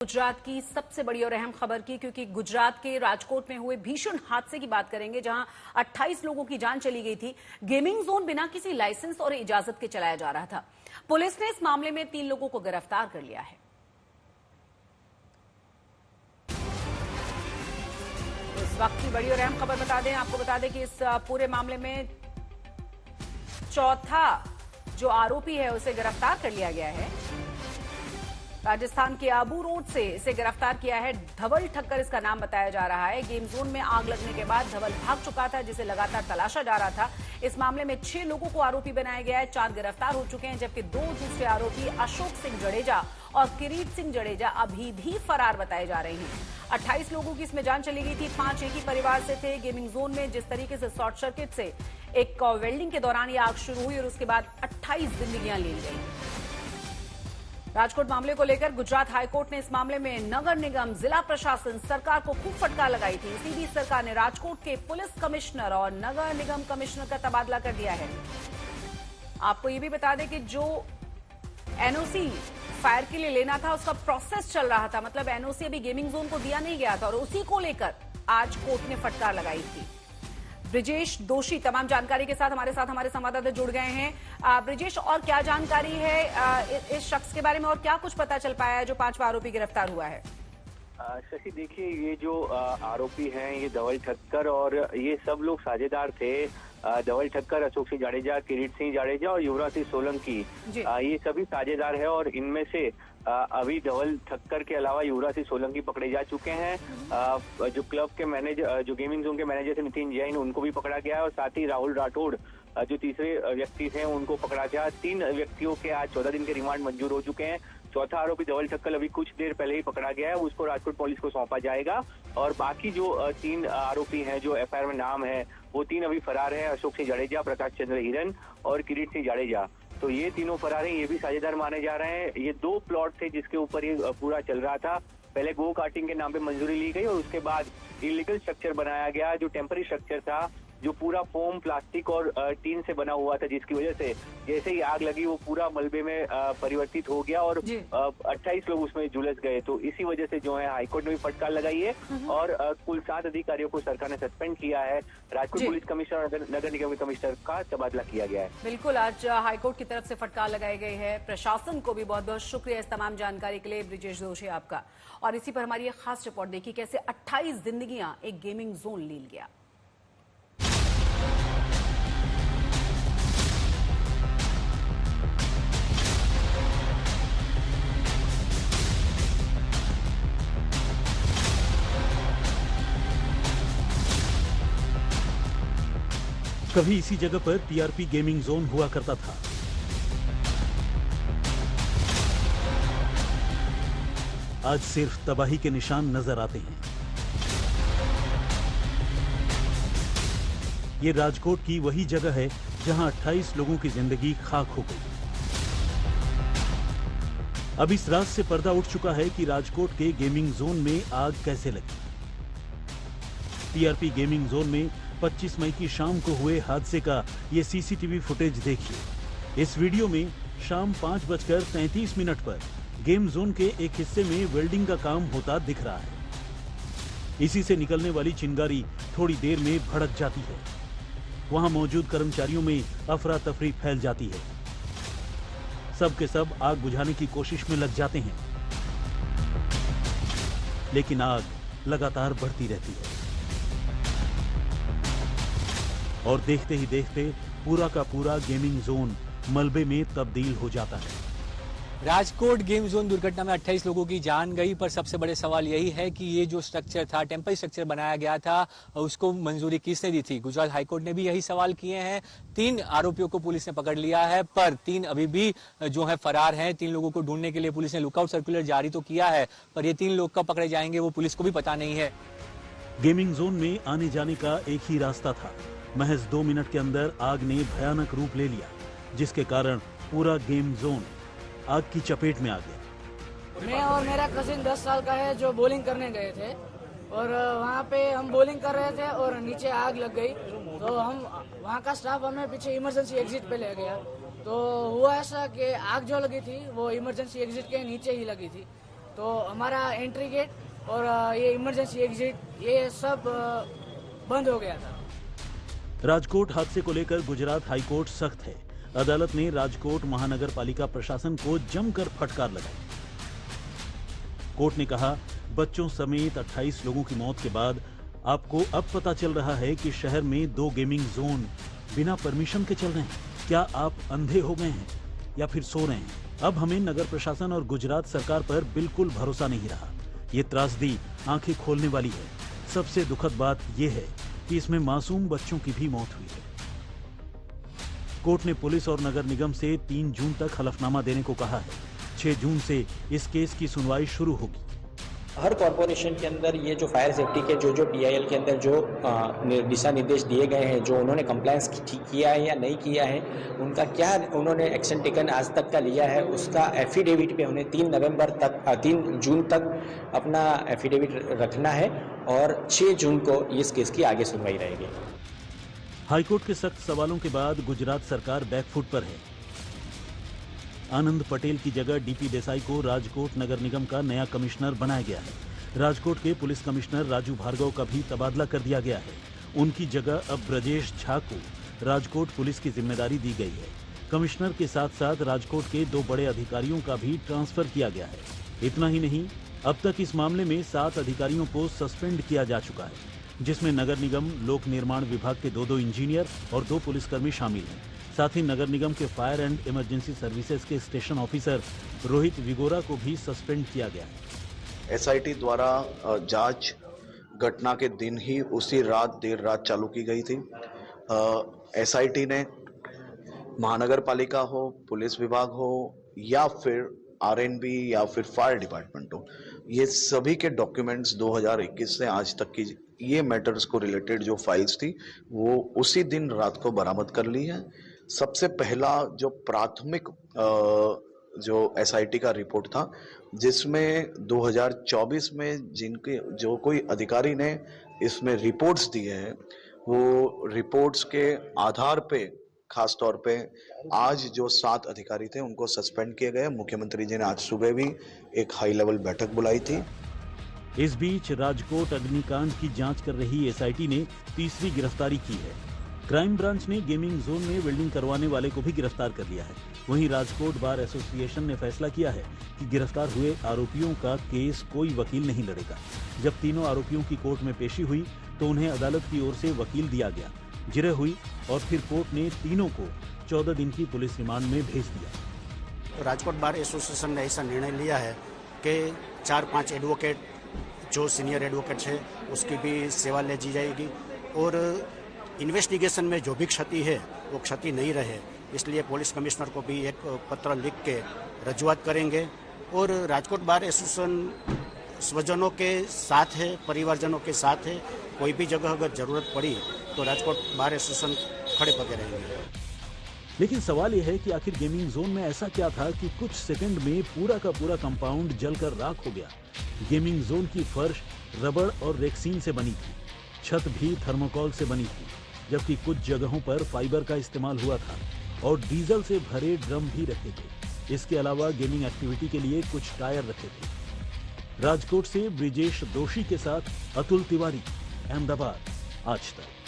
गुजरात की सबसे बड़ी और अहम खबर की, क्योंकि गुजरात के राजकोट में हुए भीषण हादसे की बात करेंगे, जहां 28 लोगों की जान चली गई थी। गेमिंग जोन बिना किसी लाइसेंस और इजाजत के चलाया जा रहा था। पुलिस ने इस मामले में 3 लोगों को गिरफ्तार कर लिया है। इस वक्त की बड़ी और अहम खबर आपको बता दें कि इस पूरे मामले में चौथा जो आरोपी है उसे गिरफ्तार कर लिया गया है। राजस्थान के आबू रोड से इसे गिरफ्तार किया है। धवल ठक्कर इसका नाम बताया जा रहा है। गेम जोन में आग लगने के बाद धवल भाग चुका था, जिसे लगातार तलाशा जा रहा था। इस मामले में 6 लोगों को आरोपी बनाया गया है। 4 गिरफ्तार हो चुके हैं, जबकि 2 दूसरे आरोपी अशोक सिंह जडेजा और किरीट सिंह जडेजा अभी भी फरार बताए जा रहे हैं। 28 लोगों की इसमें जान चली गई थी। 5 एक ही परिवार से थे। गेमिंग जोन में जिस तरीके से शॉर्ट सर्किट से एक वेल्डिंग के दौरान यह आग शुरू हुई और उसके बाद 28 जिंदगियां ली गई। राजकोट मामले को लेकर गुजरात हाईकोर्ट ने इस मामले में नगर निगम, जिला प्रशासन, सरकार को खूब फटकार लगाई थी। इसी बीच सरकार ने राजकोट के पुलिस कमिश्नर और नगर निगम कमिश्नर का तबादला कर दिया है। आपको ये भी बता दें कि जो एनओसी फायर के लिए लेना था, उसका प्रोसेस चल रहा था। मतलब एनओसी अभी गेमिंग जोन को दिया नहीं गया था और उसी को लेकर आज कोर्ट ने फटकार लगाई थी। ब्रिजेश दोषी तमाम जानकारी के साथ हमारे संवाददाता जुड़ गए हैं। ब्रिजेश, और क्या जानकारी है इस शख्स के बारे में, और क्या कुछ पता चल पाया है जो 5वां आरोपी गिरफ्तार हुआ है? शशि, देखिए, ये जो आरोपी हैं ये धवल ठक्कर और ये सब लोग साझेदार थे। धवल ठक्कर, अशोक सिंह जाडेजा, किरीट सिंह जाडेजा और युवराज सिंह सोलंकी, ये सभी साझेदार है। और इनमें से अभी धवल ठक्कर के अलावा युवराज सिंह सोलंकी पकड़े जा चुके हैं। जो क्लब के मैनेजर, जो गेमिंग जोन के मैनेजर थे नितिन जैन, उनको भी पकड़ा गया है। और साथ ही राहुल राठौड़ जो तीसरे व्यक्ति थे उनको पकड़ा गया। 3 व्यक्तियों के आज 14 दिन के रिमांड मंजूर हो चुके हैं। चौथा आरोपी धवल ठक्कर अभी कुछ देर पहले ही पकड़ा गया है, उसको राजकोट पुलिस को सौंपा जाएगा। और बाकी जो 3 आरोपी हैं जो एफआईआर में नाम है, वो 3 अभी फरार है। अशोक सिंह जाडेजा, प्रकाश चंद्र हिरन और किरीट सिंह जाडेजा। तो ये तीनों फरार हैं, ये भी साझेदार माने जा रहे हैं। ये 2 प्लॉट थे जिसके ऊपर ये पूरा चल रहा था। पहले गो कार्टिंग के नाम पे मंजूरी ली गई और उसके बाद इलीगल स्ट्रक्चर बनाया गया, जो टेम्पररी स्ट्रक्चर था, जो पूरा फोम, प्लास्टिक और टीन से बना हुआ था, जिसकी वजह से जैसे ही आग लगी वो पूरा मलबे में परिवर्तित हो गया और 28 लोग उसमें झुलस गए। तो इसी वजह से जो है हाईकोर्ट ने भी फटकार लगाई है और कुल 7 अधिकारियों को सरकार ने सस्पेंड किया है। राजकोट पुलिस कमिश्नर और नगर निगम के कमिश्नर का तबादला किया गया है। बिल्कुल, आज हाईकोर्ट की तरफ से फटकार लगाई गई है। प्रशासन को भी बहुत बहुत शुक्रिया इस तमाम जानकारी के लिए, ब्रिजेश दोषी आपका। और इसी पर हमारी एक खास रिपोर्ट देखिए, कैसे 28 जिंदगियां एक गेमिंग जोन लील गया। कभी इसी जगह पर टीआरपी गेमिंग जोन हुआ करता था। आज सिर्फ तबाही के निशान नजर आते हैं। ये राजकोट की वही जगह है जहां 28 लोगों की जिंदगी खाक हो गई। अब इस राज से पर्दा उठ चुका है कि राजकोट के गेमिंग जोन में आग कैसे लगी। टीआरपी गेमिंग जोन में 25 मई की शाम को हुए हादसे का ये सीसीटीवी फुटेज देखिए। इस वीडियो में शाम 5:33 पर गेम जोन के एक हिस्से में वेल्डिंग का काम होता दिख रहा है। इसी से निकलने वाली चिंगारी थोड़ी देर में भड़क जाती है। वहां मौजूद कर्मचारियों में अफरा तफरी फैल जाती है। सब के सब आग बुझाने की कोशिश में लग जाते हैं, लेकिन आग लगातार बढ़ती रहती है और देखते ही देखते पूरा का पूरा गेमिंग जोन मलबे में तब्दील हो जाता है। राजकोट गेम जोन दुर्घटना में 28 लोगों की जान गई, पर सबसे बड़े सवाल यही है कि ये जो स्ट्रक्चर था, टेम्पररी स्ट्रक्चर बनाया गया था, उसको मंजूरी किसने दी थी? गुजरात हाईकोर्ट ने भी यही सवाल किए हैं। 3 आरोपियों को पुलिस ने पकड़ लिया है, पर 3 अभी भी जो है फरार हैं। 3 लोगों को ढूंढने के लिए पुलिस ने लुकआउट सर्कुलर जारी तो किया है, पर ये 3 लोग कब पकड़े जाएंगे वो पुलिस को भी पता नहीं है। गेमिंग जोन में आने जाने का एक ही रास्ता था। महज 2 मिनट के अंदर आग ने भयानक रूप ले लिया, जिसके कारण पूरा गेम जोन आग की चपेट में आ गया। मैं और मेरा कजिन 10 साल का है, जो बॉलिंग करने गए थे और वहाँ पे हम बॉलिंग कर रहे थे और नीचे आग लग गई। तो हम वहाँ का स्टाफ हमें पीछे इमरजेंसी एग्जिट पे ले गया। तो हुआ ऐसा कि आग जो लगी थी वो इमरजेंसी एग्जिट के नीचे ही लगी थी। तो हमारा एंट्री गेट और ये इमरजेंसी एग्जिट ये सब बंद हो गया था। राजकोट हादसे को लेकर गुजरात हाईकोर्ट सख्त है। अदालत ने राजकोट महानगर पालिका प्रशासन को जमकर फटकार लगाई। कोर्ट ने कहा, बच्चों समेत 28 लोगों की मौत के बाद आपको अब पता चल रहा है कि शहर में 2 गेमिंग जोन बिना परमिशन के चल रहे हैं। क्या आप अंधे हो गए हैं या फिर सो रहे हैं? अब हमें नगर प्रशासन और गुजरात सरकार पर बिल्कुल भरोसा नहीं रहा। ये त्रासदी आंखें खोलने वाली है। सबसे दुखद बात यह है कि इसमें मासूम बच्चों की भी मौत हुई है। कोर्ट ने पुलिस और नगर निगम से 3 जून तक हलफनामा देने को कहा है। 6 जून से इस केस की सुनवाई शुरू होगी। हर कॉरपोरेशन के अंदर ये जो फायर सेफ्टी के जो PIL के अंदर जो दिशा निर्देश दिए गए हैं, जो उन्होंने कंप्लायंस किया है या नहीं किया है, उनका क्या उन्होंने एक्शन टेकन आज तक का लिया है, उसका एफिडेविट पे उन्हें 3 जून तक अपना एफिडेविट रखना है और 6 जून को इस केस की आगे सुनवाई रहेगी। हाईकोर्ट के सख्त सवालों के बाद गुजरात सरकार बैकफुट पर है। आनंद पटेल की जगह DP देसाई को राजकोट नगर निगम का नया कमिश्नर बनाया गया है। राजकोट के पुलिस कमिश्नर राजू भार्गव का भी तबादला कर दिया गया है। उनकी जगह अब ब्रजेश झा को राजकोट पुलिस की जिम्मेदारी दी गई है। कमिश्नर के साथ साथ राजकोट के 2 बड़े अधिकारियों का भी ट्रांसफर किया गया है। इतना ही नहीं, अब तक इस मामले में 7 अधिकारियों को सस्पेंड किया जा चुका है, जिसमें नगर निगम, लोक निर्माण विभाग के 2 इंजीनियर और 2 पुलिसकर्मी शामिल हैं। साथ ही नगर निगम के फायर एंड इमरजेंसी सर्विसेज के स्टेशन ऑफिसर रोहित विगोरा को भी सस्पेंड किया गया है। SIT द्वारा जांच घटना के दिन ही उसी रात देर रात चालू की गई थी। SIT ने महानगर पालिका हो, पुलिस विभाग हो या फिर RNB या फिर फायर डिपार्टमेंट हो, ये सभी के डॉक्यूमेंट्स 2021 से आज तक की ये मैटर्स को रिलेटेड जो फाइल्स थी वो उसी दिन रात को बरामद कर ली है। सबसे पहला जो प्राथमिक जो SIT का रिपोर्ट था, जिसमें 2024 में जिनके जो कोई अधिकारी ने इसमें रिपोर्ट्स दिए हैं, वो रिपोर्ट्स के आधार पे खास तौर पे आज जो 7 अधिकारी थे उनको सस्पेंड किए गए। मुख्यमंत्री जी ने आज सुबह भी एक हाई लेवल बैठक बुलाई थी। इस बीच राजकोट अग्निकांड की जांच कर रही SIT ने तीसरी गिरफ्तारी की है। क्राइम ब्रांच ने गेमिंग जोन में वेल्डिंग करवाने वाले को भी गिरफ्तार कर लिया है। वहीं राजकोट बार एसोसिएशन ने फैसला किया है कि गिरफ्तार हुए आरोपियों का केस कोई वकील नहीं लड़ेगा। जब तीनों आरोपियों की कोर्ट में पेशी हुई तो उन्हें अदालत की ओर से वकील दिया गया। जिरह हुई और फिर कोर्ट ने तीनों को 14 दिन की पुलिस रिमांड में भेज दिया। राजकोट बार एसोसिएशन ने ऐसा निर्णय लिया है कि 4-5 एडवोकेट जो सीनियर एडवोकेट है उसकी भी सेवा ले दी जाएगी और इन्वेस्टिगेशन में जो भी क्षति है वो क्षति नहीं रहे, इसलिए पुलिस कमिश्नर को भी एक पत्र लिख के रजूआत करेंगे। और राजकोट बार एसोसिएशन स्वजनों के साथ है, परिवारजनों के साथ है। कोई भी जगह अगर जरूरत पड़ी तो राजकोट बार एसोसिएशन खड़े पगे रहेंगे। लेकिन सवाल यह है कि आखिर गेमिंग जोन में ऐसा क्या था कि कुछ सेकंड में पूरा का पूरा कंपाउंड जलकर राख हो गया। गेमिंग जोन की फर्श रबड़ और रेक्सीन से बनी थी, छत भी थर्मोकोल से बनी थी, जबकि कुछ जगहों पर फाइबर का इस्तेमाल हुआ था और डीजल से भरे ड्रम भी रखे थे। इसके अलावा गेमिंग एक्टिविटी के लिए कुछ टायर रखे थे। राजकोट से ब्रिजेश दोषी के साथ अतुल तिवारी, अहमदाबाद, आज तक।